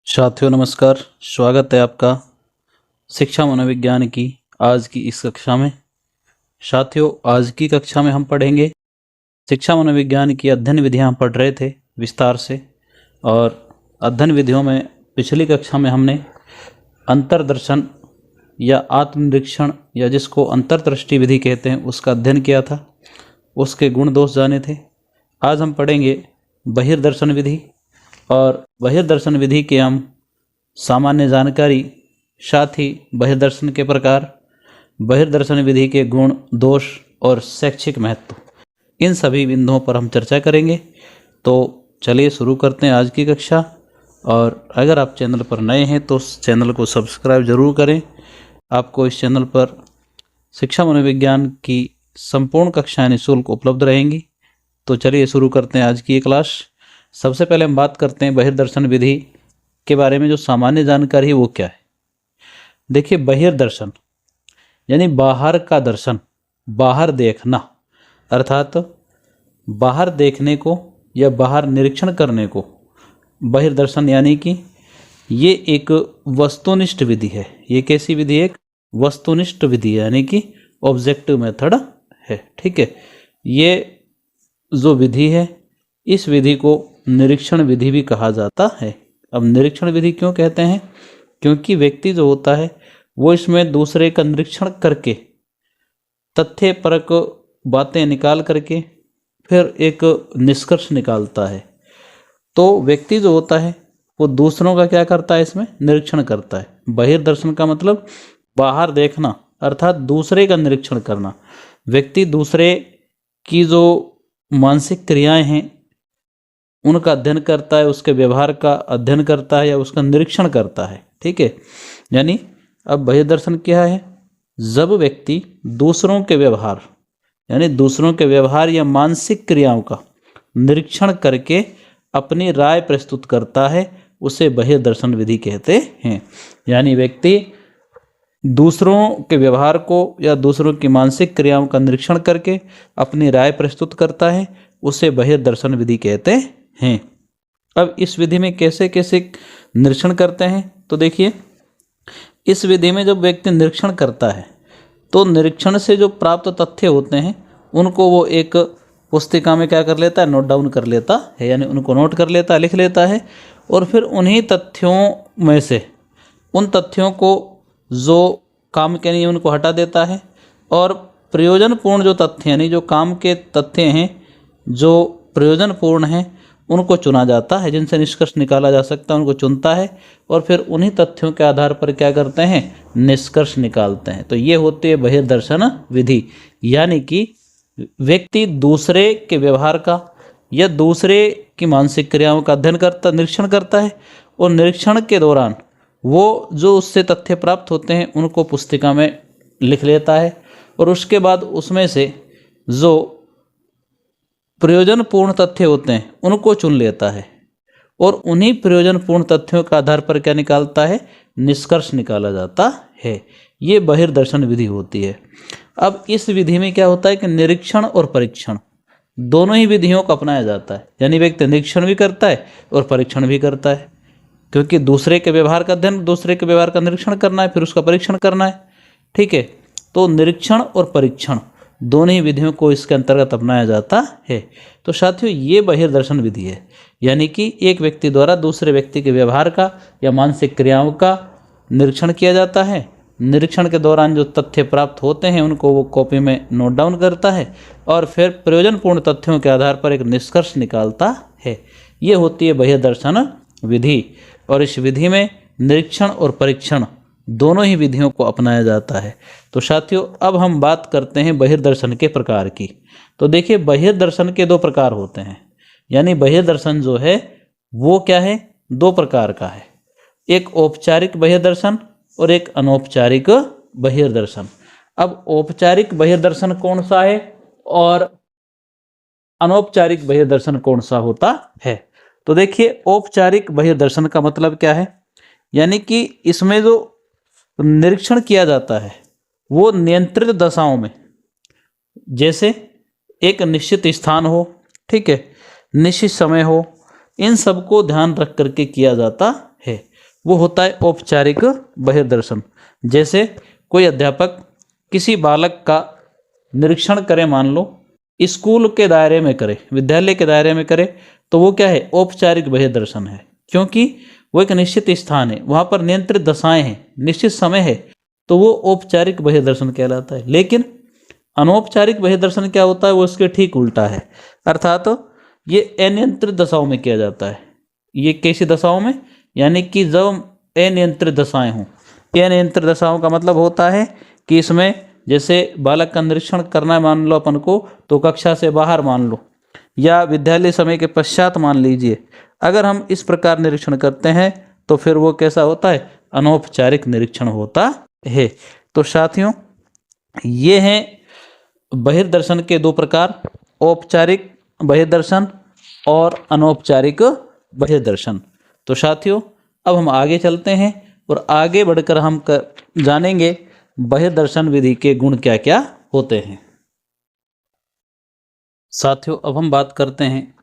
साथियों नमस्कार। स्वागत है आपका शिक्षा मनोविज्ञान की आज की इस कक्षा में। साथियों आज की कक्षा में हम पढ़ेंगे शिक्षा मनोविज्ञान की अध्ययन विधियां हम पढ़ रहे थे विस्तार से, और अध्ययन विधियों में पिछली कक्षा में हमने अंतर्दर्शन या आत्मनिरीक्षण या जिसको अंतर्दृष्टि विधि कहते हैं उसका अध्ययन किया था, उसके गुण दोष जाने थे। आज हम पढ़ेंगे बहिर्दर्शन विधि, और बहिर्दर्शन विधि के हम सामान्य जानकारी, साथ ही बहिर्दर्शन के प्रकार, बहिर्दर्शन विधि के गुण दोष और शैक्षिक महत्व, इन सभी बिंदुओं पर हम चर्चा करेंगे। तो चलिए शुरू करते हैं आज की कक्षा। और अगर आप चैनल पर नए हैं तो चैनल को सब्सक्राइब जरूर करें। आपको इस चैनल पर शिक्षा मनोविज्ञान की संपूर्ण कक्षाएं निःशुल्क उपलब्ध रहेंगी। तो चलिए शुरू करते हैं आज की ये क्लास। सबसे पहले हम बात करते हैं बहिर्दर्शन विधि के बारे में। जो सामान्य जानकारी है वो क्या है। देखिए, बहिर्दर्शन यानी बाहर का दर्शन, बाहर देखना, अर्थात बाहर देखने को या बाहर निरीक्षण करने को बहिर्दर्शन यानी कि ये एक वस्तुनिष्ठ विधि है। ये कैसी विधि है? एक वस्तुनिष्ठ विधि है, यानी कि ऑब्जेक्टिव मेथड है। ठीक है, ये जो विधि है इस विधि को निरीक्षण विधि भी कहा जाता है। अब निरीक्षण विधि क्यों कहते हैं? क्योंकि व्यक्ति जो होता है वो इसमें दूसरे का निरीक्षण करके तथ्यपरक बातें निकाल करके फिर एक निष्कर्ष निकालता है। तो व्यक्ति जो होता है वो दूसरों का क्या करता है? इसमें निरीक्षण करता है। बहिर्दर्शन का मतलब बाहर देखना, अर्थात दूसरे का निरीक्षण करना। व्यक्ति दूसरे की जो मानसिक क्रियाएं हैं उनका अध्ययन करता है, उसके व्यवहार का अध्ययन करता है या उसका निरीक्षण करता है। ठीक है, यानी अब बहिर्दर्शन क्या है? जब व्यक्ति दूसरों के व्यवहार यानी दूसरों के व्यवहार या मानसिक क्रियाओं का निरीक्षण करके अपनी राय प्रस्तुत करता है, उसे बहिर्दर्शन विधि कहते हैं। यानी व्यक्ति दूसरों के व्यवहार को या दूसरों की मानसिक क्रियाओं का निरीक्षण करके अपनी राय प्रस्तुत करता है, उसे बहिर्दर्शन विधि कहते हैं। अब इस विधि में कैसे कैसे निरीक्षण करते हैं? तो देखिए, इस विधि में जब व्यक्ति निरीक्षण करता है तो निरीक्षण से जो प्राप्त तथ्य होते हैं उनको वो एक पुस्तिका में क्या कर लेता है? नोट डाउन कर लेता है, यानी उनको नोट कर लेता है, लिख लेता है। और फिर उन्हीं तथ्यों में से उन तथ्यों को जो काम के नहीं है उनको हटा देता है, और प्रयोजनपूर्ण जो तथ्य यानी जो काम के तथ्य हैं, जो प्रयोजनपूर्ण हैं, उनको चुना जाता है, जिनसे निष्कर्ष निकाला जा सकता है उनको चुनता है, और फिर उन्हीं तथ्यों के आधार पर क्या करते हैं? निष्कर्ष निकालते हैं। तो ये होती है बहिर्दर्शन विधि। यानी कि व्यक्ति दूसरे के व्यवहार का या दूसरे की मानसिक क्रियाओं का अध्ययन करता, निरीक्षण करता है, और निरीक्षण के दौरान वो जो उससे तथ्य प्राप्त होते हैं उनको पुस्तिका में लिख लेता है, और उसके बाद उसमें से जो प्रयोजनपूर्ण तथ्य होते हैं उनको चुन लेता है, और उन्हीं प्रयोजनपूर्ण तथ्यों के आधार पर क्या निकालता है? निष्कर्ष निकाला जाता है। ये बहिर्दर्शन विधि होती है। अब इस विधि में क्या होता है कि निरीक्षण और परीक्षण दोनों ही विधियों को अपनाया जाता है। यानी व्यक्ति निरीक्षण भी करता है और परीक्षण भी करता है, क्योंकि दूसरे के व्यवहार का अध्ययन, दूसरे के व्यवहार का निरीक्षण करना है, फिर उसका परीक्षण करना है। ठीक है, तो निरीक्षण और परीक्षण दोनों ही विधियों को इसके अंतर्गत अपनाया जाता है। तो साथियों, ये बहिर्दर्शन विधि है। यानी कि एक व्यक्ति द्वारा दूसरे व्यक्ति के व्यवहार का या मानसिक क्रियाओं का निरीक्षण किया जाता है। निरीक्षण के दौरान जो तथ्य प्राप्त होते हैं उनको वो कॉपी में नोट डाउन करता है, और फिर प्रयोजनपूर्ण तथ्यों के आधार पर एक निष्कर्ष निकालता है। ये होती है बहिर्दर्शन विधि, और इस विधि में निरीक्षण और परीक्षण दोनों ही विधियों को अपनाया जाता है। तो साथियों, अब हम बात करते हैं बहिर्दर्शन के प्रकार की। तो देखिए, बहिर्दर्शन के दो प्रकार होते हैं। यानी बहिर्दर्शन जो है वो क्या है? दो प्रकार का है। एक औपचारिक बहिर्दर्शन और एक अनौपचारिक बहिर्दर्शन। अब औपचारिक बहिर्दर्शन कौन सा है और अनौपचारिक बहिर्दर्शन कौन सा होता है? तो देखिए, औपचारिक बहिर्दर्शन का मतलब क्या है? यानी कि इसमें जो निरीक्षण किया जाता है वो नियंत्रित दशाओं में, जैसे एक निश्चित स्थान हो, ठीक है, निश्चित समय हो, इन सब को ध्यान रख करके किया जाता है। वो होता है औपचारिक बहिर्दर्शन। जैसे कोई अध्यापक किसी बालक का निरीक्षण करे, मान लो स्कूल के दायरे में करे, विद्यालय के दायरे में करे, तो वो क्या है, औपचारिक बहिर्दर्शन है। क्योंकि वो एक निश्चित स्थान है, वहाँ पर नियंत्रित दशाएं हैं, निश्चित समय है, तो वो औपचारिक बहिर्दर्शन कहलाता है। लेकिन अनौपचारिक बहिर्दर्शन क्या होता है, वो उसके ठीक उल्टा है, अर्थात ये अनियंत्रित दशाओं में किया जाता है। ये कैसी दशाओं में, यानी कि जब अनियंत्रित दशाएं हों। अनियंत्रित दशाओं का मतलब होता है कि इसमें जैसे बालक का निरीक्षण करना है, मान लो अपन को, तो कक्षा से बाहर मान लो, या विद्यालय समय के पश्चात मान लीजिए, अगर हम इस प्रकार निरीक्षण करते हैं तो फिर वो कैसा होता है, अनौपचारिक निरीक्षण होता है। तो साथियों, ये हैं बहिर्दर्शन के दो प्रकार, औपचारिक बहिर्दर्शन और अनौपचारिक बहिर्दर्शन। तो साथियों, अब हम आगे चलते हैं और आगे बढ़कर हम जानेंगे बहिर्दर्शन विधि के गुण क्या क्या होते हैं। साथियों, अब हम बात करते हैं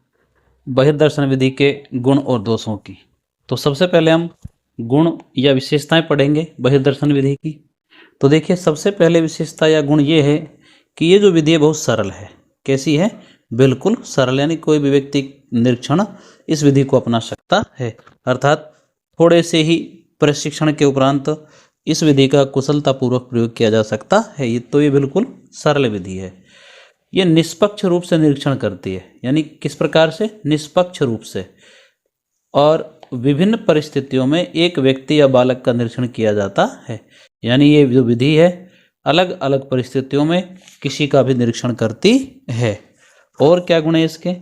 बहिर्दर्शन विधि के गुण और दोषों की। तो सबसे पहले हम गुण या विशेषताएं पढ़ेंगे बहिर्दर्शन विधि की। तो देखिए, सबसे पहले विशेषता या गुण ये है कि ये जो विधि है बहुत सरल है। कैसी है, बिल्कुल सरल, यानी कोई भी व्यक्ति निरीक्षण इस विधि को अपना सकता है, अर्थात थोड़े से ही प्रशिक्षण के उपरांत इस विधि का कुशलतापूर्वक प्रयोग किया जा सकता है। ये बिल्कुल सरल विधि है। ये निष्पक्ष रूप से निरीक्षण करती है, यानी किस प्रकार से, निष्पक्ष रूप से, और विभिन्न परिस्थितियों में एक व्यक्ति या बालक का निरीक्षण किया जाता है। यानी ये जो विधि है अलग अलग परिस्थितियों में किसी का भी निरीक्षण करती है। और क्या गुण है इसके,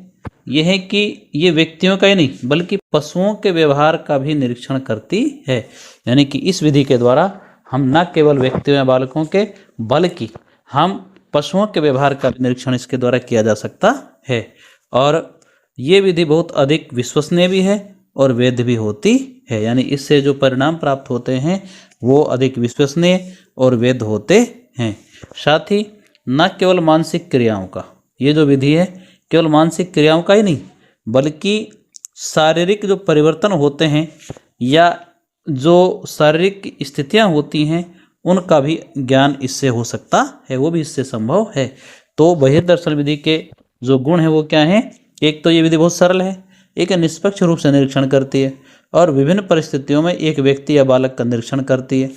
यह है कि ये व्यक्तियों का ही नहीं बल्कि पशुओं के व्यवहार का भी निरीक्षण करती है। यानी कि इस विधि के द्वारा हम न केवल व्यक्तियों या बालकों के, बल्कि हम पशुओं के व्यवहार का निरीक्षण इसके द्वारा किया जा सकता है। और ये विधि बहुत अधिक विश्वसनीय भी है और वैध भी होती है। यानी इससे जो परिणाम प्राप्त होते हैं वो अधिक विश्वसनीय और वैध होते हैं। साथ ही न केवल मानसिक क्रियाओं का, ये जो विधि है केवल मानसिक क्रियाओं का ही नहीं बल्कि शारीरिक जो परिवर्तन होते हैं या जो शारीरिक स्थितियां होती हैं उनका भी ज्ञान इससे हो सकता है, वो भी इससे संभव है। तो बहिर्दर्शन विधि के जो गुण हैं वो क्या हैं, एक तो ये विधि बहुत सरल है, एक निष्पक्ष रूप से निरीक्षण करती है, और विभिन्न परिस्थितियों में एक व्यक्ति या बालक का निरीक्षण करती है,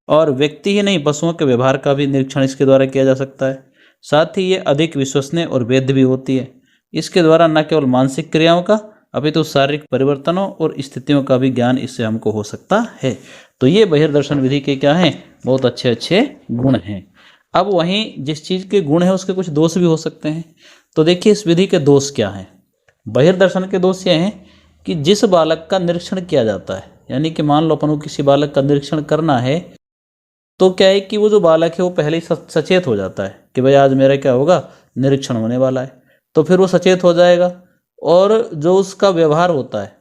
और व्यक्ति ही नहीं पशुओं के व्यवहार का भी निरीक्षण इसके द्वारा किया जा सकता है। साथ ही ये अधिक विश्वसनीय और वैध भी होती है। इसके द्वारा न केवल मानसिक क्रियाओं का अपितु शारीरिक परिवर्तनों और स्थितियों का भी ज्ञान इससे हमको हो सकता है। तो ये बहिर्दर्शन विधि के क्या हैं, बहुत अच्छे अच्छे गुण हैं। अब वहीं जिस चीज़ के गुण है उसके कुछ दोष भी हो सकते हैं। तो देखिए, इस विधि के दोष क्या हैं। बहिर्दर्शन के दोष ये हैं कि जिस बालक का निरीक्षण किया जाता है, यानी कि मान लो अपन को किसी बालक का निरीक्षण करना है, तो क्या है कि वो जो बालक है वो पहले ही सचेत हो जाता है कि भाई आज मेरा क्या होगा, निरीक्षण होने वाला है। तो फिर वो सचेत हो जाएगा, और जो उसका व्यवहार होता है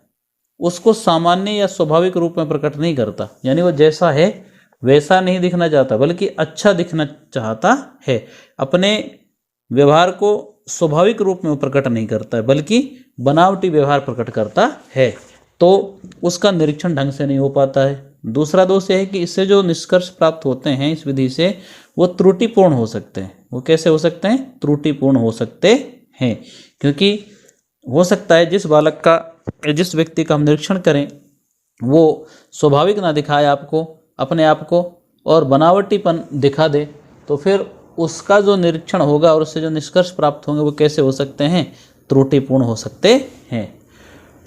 उसको सामान्य या स्वाभाविक रूप में प्रकट नहीं करता। यानी वो जैसा है वैसा नहीं दिखना चाहता बल्कि अच्छा दिखना चाहता है। अपने व्यवहार को स्वाभाविक रूप में वो प्रकट नहीं करता है बल्कि बनावटी व्यवहार प्रकट करता है, तो उसका निरीक्षण ढंग से नहीं हो पाता है। दूसरा दोष यह है कि इससे जो निष्कर्ष प्राप्त होते हैं इस विधि से वो त्रुटिपूर्ण हो सकते हैं। वो कैसे हो सकते हैं, त्रुटिपूर्ण हो सकते हैं, क्योंकि हो सकता है जिस बालक का, जिस व्यक्ति का हम निरीक्षण करें वो स्वाभाविक ना दिखाए आपको, अपने आप को, और बनावटीपन दिखा दे, तो फिर उसका जो निरीक्षण होगा और उससे जो निष्कर्ष प्राप्त होंगे वो कैसे हो सकते हैं, त्रुटिपूर्ण हो सकते हैं।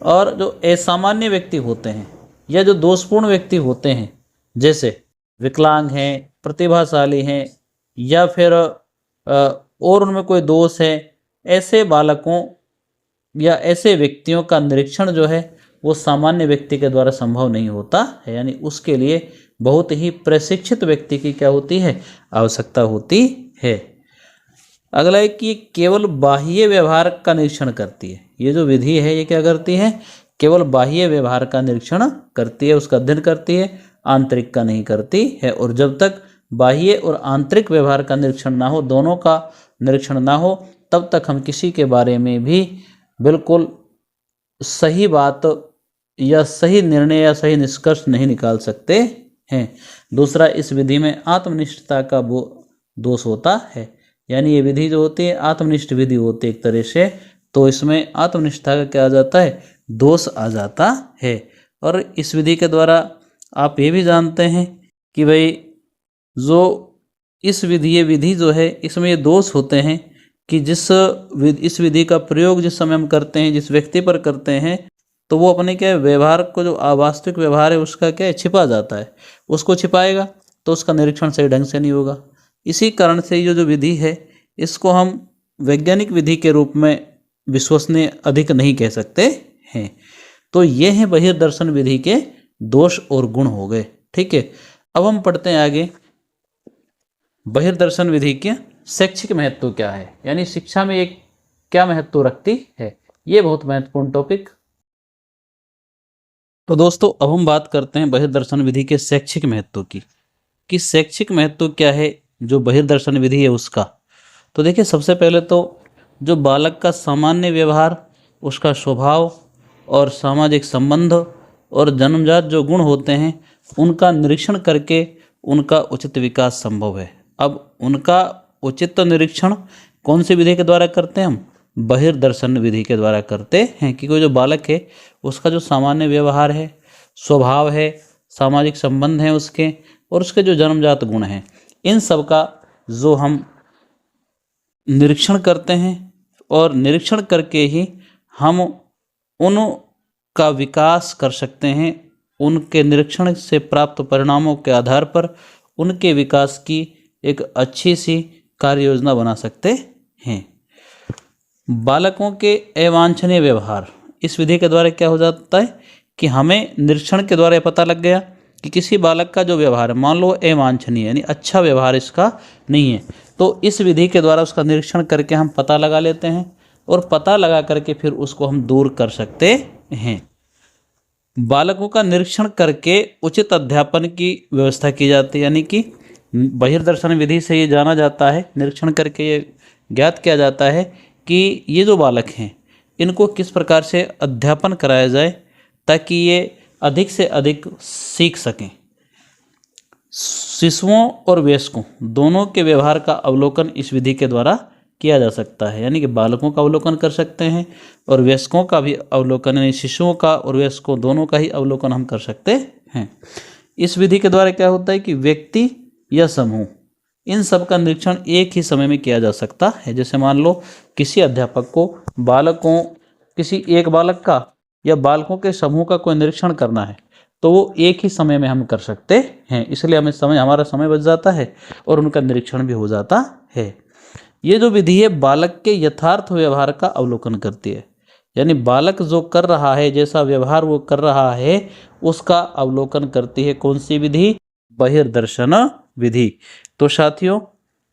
और जो असामान्य व्यक्ति होते हैं या जो दोषपूर्ण व्यक्ति होते हैं, जैसे विकलांग हैं, प्रतिभाशाली हैं, या फिर और उनमें कोई दोष है, ऐसे बालकों या ऐसे व्यक्तियों का निरीक्षण जो है वो सामान्य व्यक्ति के द्वारा संभव नहीं होता है। यानी उसके लिए बहुत ही प्रशिक्षित व्यक्ति की क्या होती है, आवश्यकता होती है। अगला है कि केवल बाह्य व्यवहार का निरीक्षण करती है। ये जो विधि है ये क्या करती है, केवल बाह्य व्यवहार का निरीक्षण करती है, उसका अध्ययन करती है, आंतरिक का नहीं करती है। और जब तक बाह्य और आंतरिक व्यवहार का निरीक्षण ना हो, दोनों का निरीक्षण ना हो, तब तक हम किसी के बारे में भी बिल्कुल सही बात या सही निर्णय या सही निष्कर्ष नहीं निकाल सकते हैं। दूसरा, इस विधि में आत्मनिष्ठता का वो दोष होता है, यानी ये विधि जो होती है आत्मनिष्ठ विधि होती है एक तरह से, तो इसमें आत्मनिष्ठता का क्या आ जाता है, दोष आ जाता है। और इस विधि के द्वारा आप ये भी जानते हैं कि भाई जो इस विधि ये विधि जो है इसमें ये दोष होते हैं कि इस विधि का प्रयोग जिस समय हम करते हैं, जिस व्यक्ति पर करते हैं, तो वो अपने क्या व्यवहार को, जो वास्तविक व्यवहार है उसका क्या है, छिपा जाता है। उसको छिपाएगा तो उसका निरीक्षण सही ढंग से नहीं होगा। इसी कारण से ये जो विधि है इसको हम वैज्ञानिक विधि के रूप में विश्वसनीय अधिक नहीं कह सकते हैं। तो ये हैं बहिर्दर्शन विधि के दोष और गुण हो गए। ठीक है, अब हम पढ़ते हैं आगे बहिर्दर्शन विधि के शैक्षिक महत्व क्या है, यानी शिक्षा में एक क्या महत्व रखती है। ये बहुत महत्वपूर्ण टॉपिक। तो दोस्तों अब हम बात करते हैं बहिर्दर्शन विधि के शैक्षिक महत्व की, कि शैक्षिक महत्व क्या है जो बहिर्दर्शन विधि है उसका। तो देखिए, सबसे पहले तो जो बालक का सामान्य व्यवहार, उसका स्वभाव और सामाजिक संबंध और जन्मजात जो गुण होते हैं उनका निरीक्षण करके उनका उचित विकास संभव है। अब उनका उचित निरीक्षण कौन सी विधि के द्वारा करते हैं हम, बहिर्दर्शन विधि के द्वारा करते हैं। कि कोई जो बालक है उसका जो सामान्य व्यवहार है, स्वभाव है, सामाजिक संबंध हैं उसके, और उसके जो जन्मजात गुण हैं, इन सब का जो हम निरीक्षण करते हैं, और निरीक्षण करके ही हम उनका विकास कर सकते हैं। उनके निरीक्षण से प्राप्त परिणामों के आधार पर उनके विकास की एक अच्छी सी कार्य योजना बना सकते हैं। बालकों के अवांछनीय व्यवहार, इस विधि के द्वारा क्या हो जाता है कि हमें निरीक्षण के द्वारा पता लग गया कि किसी बालक का जो व्यवहार है, मान लो अवांछनीय यानी अच्छा व्यवहार इसका नहीं है, तो इस विधि के द्वारा उसका निरीक्षण करके हम पता लगा लेते हैं, और पता लगा करके फिर उसको हम दूर कर सकते हैं। बालकों का निरीक्षण करके उचित अध्यापन की व्यवस्था की जाती है, यानी कि बहिर्दर्शन विधि से ये जाना जाता है, निरीक्षण करके ये ज्ञात किया जाता है कि ये जो बालक हैं इनको किस प्रकार से अध्यापन कराया जाए ताकि ये अधिक से अधिक सीख सकें। शिशुओं और वयस्कों दोनों के व्यवहार का अवलोकन इस विधि के द्वारा किया जा सकता है, यानी कि बालकों का अवलोकन कर सकते हैं और वयस्कों का भी अवलोकन, यानी शिशुओं का और वयस्कों दोनों का ही अवलोकन हम कर सकते हैं। इस विधि के द्वारा क्या होता है कि व्यक्ति या समूह, इन सब का निरीक्षण एक ही समय में किया जा सकता है। जैसे मान लो किसी अध्यापक को बालकों, किसी एक बालक का या बालकों के समूह का कोई निरीक्षण करना है, तो वो एक ही समय में हम कर सकते हैं। इसलिए हमारा समय बच जाता है और उनका निरीक्षण भी हो जाता है। ये जो विधि है बालक के यथार्थ व्यवहार का अवलोकन करती है, यानी बालक जो कर रहा है, जैसा व्यवहार वो कर रहा है, उसका अवलोकन करती है। कौन सी विधि, बहिर्दर्शन विधि। तो साथियों,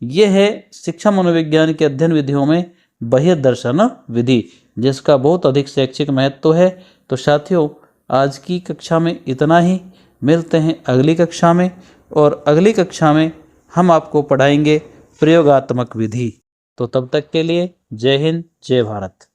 ये है शिक्षा मनोविज्ञान के अध्ययन विधियों में बहिर्दर्शन विधि, जिसका बहुत अधिक शैक्षिक महत्व है। तो साथियों, आज की कक्षा में इतना ही। मिलते हैं अगली कक्षा में, और अगली कक्षा में हम आपको पढ़ाएंगे प्रयोगात्मक विधि। तो तब तक के लिए जय हिंद, जय भारत।